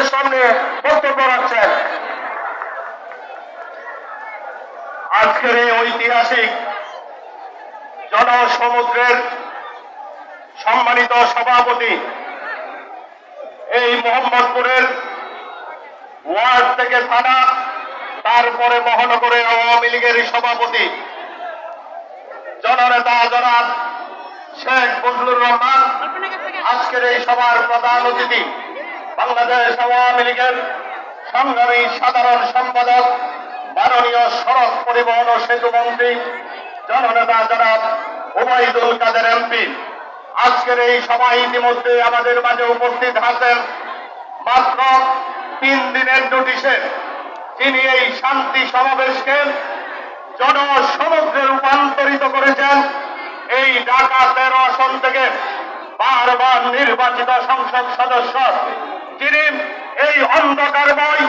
আপনাদের সামনে বক্তব্য রাখছেন। আজকের এই ঐতিহাসিক জনসমুদ্রের সম্মানিত সভাপতি, এই মোহাম্মদপুরের ওয়ার্ড থেকে থানা, তারপরে মহানগরের আওয়ামী লীগের সভাপতি জননেতা জনাব শেখ ফজলুর রহমান, আজকের এই সভার প্রধান অতিথি বাংলাদেশ আওয়ামী লীগের সংগ্রামী সাধারণ সম্পাদক মাননীয় সড়ক পরিবহন ও সেতু মন্ত্রী জননেতা জনাব ওবায়দুল কাদের এমপি, আজকের এই সভায় ইতিমধ্যে আমাদের মাঝে উপস্থিত আছেন মাত্র 3 দিনের নোটিশে তিনি এই শান্তি সমাবেশকে জনসমুদ্রে রূপান্তরিত করেছেন। এই ঢাকা 13 আসন থেকে বারবার নির্বাচিত সংসদ সদস্য যিনি এই অন্ধকারময়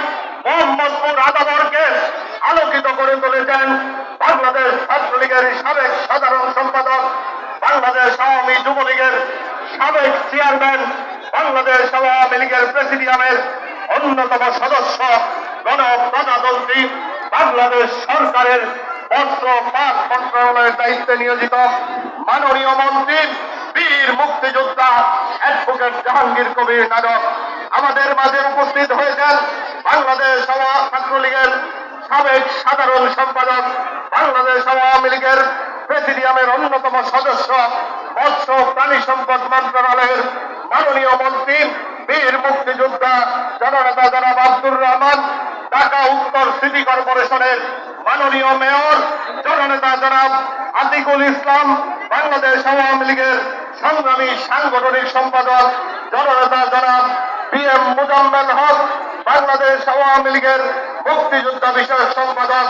মোহাম্মদপুর আদাবরকে আলোকিত করে তুলেছেন, বাংলাদেশ ছাত্রলীগের সাবেক সাধারণ সম্পাদক, বাংলাদেশ আওয়ামী যুবলীগের সাবেক চেয়ারম্যান, বাংলাদেশ আওয়ামী লীগের প্রেসিডিয়ামের অন্যতম সদস্য, গণপ্রজাতন্ত্রী বাংলাদেশ সরকারের বস্ত্র পাট মন্ত্রণালয়ের দায়িত্বে নিয়োজিত মাননীয় মন্ত্রী বীর মুক্তিযোদ্ধা অ্যাডভোকেট জাহাঙ্গীর কবির নানক আমাদের মাঝে উপস্থিত হয়েছেন। বাংলাদেশ ছাত্রলীগের সাবেক সাধারণ সম্পাদক, বাংলাদেশ আওয়ামী লীগের প্রেসিডিয়ামের অন্যতম সদস্য, মৎস্য প্রাণী সম্পদ মন্ত্রণালয়ের মাননীয় মন্ত্রী বীর মুক্তিযোদ্ধা জননেতা জনাব আব্দুর রহমান, ঢাকা উত্তর সিটি কর্পোরেশনের মাননীয় মেয়র জননেতা জনাব আতিকুল ইসলাম, বাংলাদেশ আওয়ামী লীগের সংগ্রামী সাংগঠনিক সম্পাদক জননেতা জনাব PM মুজাম্মেল হক, বাংলাদেশ আওয়ামী লীগের মুক্তিযোদ্ধা বিষয়ক সম্পাদক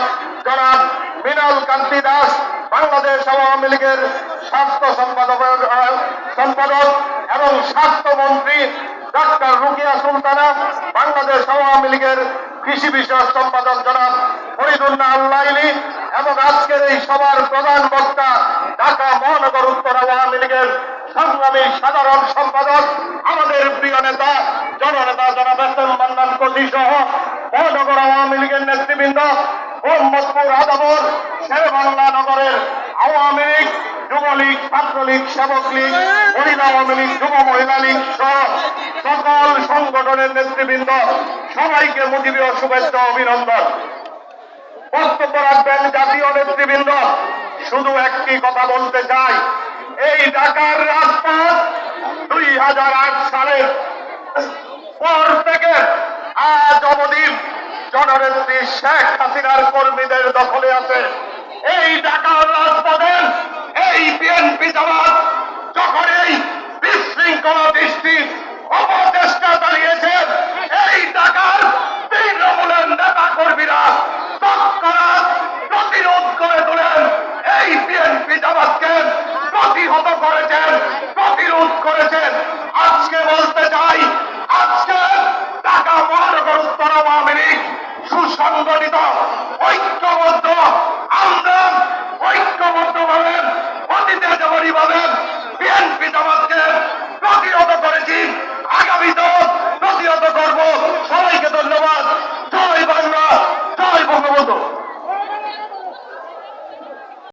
জনাব মৃণাল কান্তি দাস, বাংলাদেশ আওয়ামী লীগের স্বাস্থ্য সম্পাদক এবং স্বাস্থ্যমন্ত্রী ডাক্তার রুকিয়া সুলতানা, বাংলাদেশ আওয়ামী লীগের কৃষি বিষয়ক সম্পাদক জনাব ফরিদুল্লাহ আল্লাইলি এবং আজকের এই সভার প্রধান বক্তা ঢাকা মহানগর উত্তর আওয়ামী লীগের সংগ্রামী সাধারণ সম্পাদক আমাদের প্রিয় নেতা জননেতা জনাব এস.এম মান্নান কলি সহ মহানগর আওয়ামী লীগের নেতৃবৃন্দ, মোহাম্মদপুর আদাবর শেরেবাংলা নগরের আওয়ামী লীগ, যুবলীগ, ছাত্রলীগ, সেবক লীগ, মহিলা আওয়ামী লীগ, যুব মহিলা লীগ সহ সকল সংগঠনের নেতৃবৃন্দ, সবাইকে মুজিবীয় শুভেচ্ছা অভিনন্দন। বক্তব্য রাখবেন জাতীয় নেতৃবৃন্দ। শুধু একটি কথা বলতে চাই, এই ঢাকার রাজপথ 2008 সালের পর থেকে আজ অবধি জননেত্রী শেখ হাসিনার কর্মীদের দখলে আছে। এই ঢাকার রাজপথে এই বিএনপি জামাত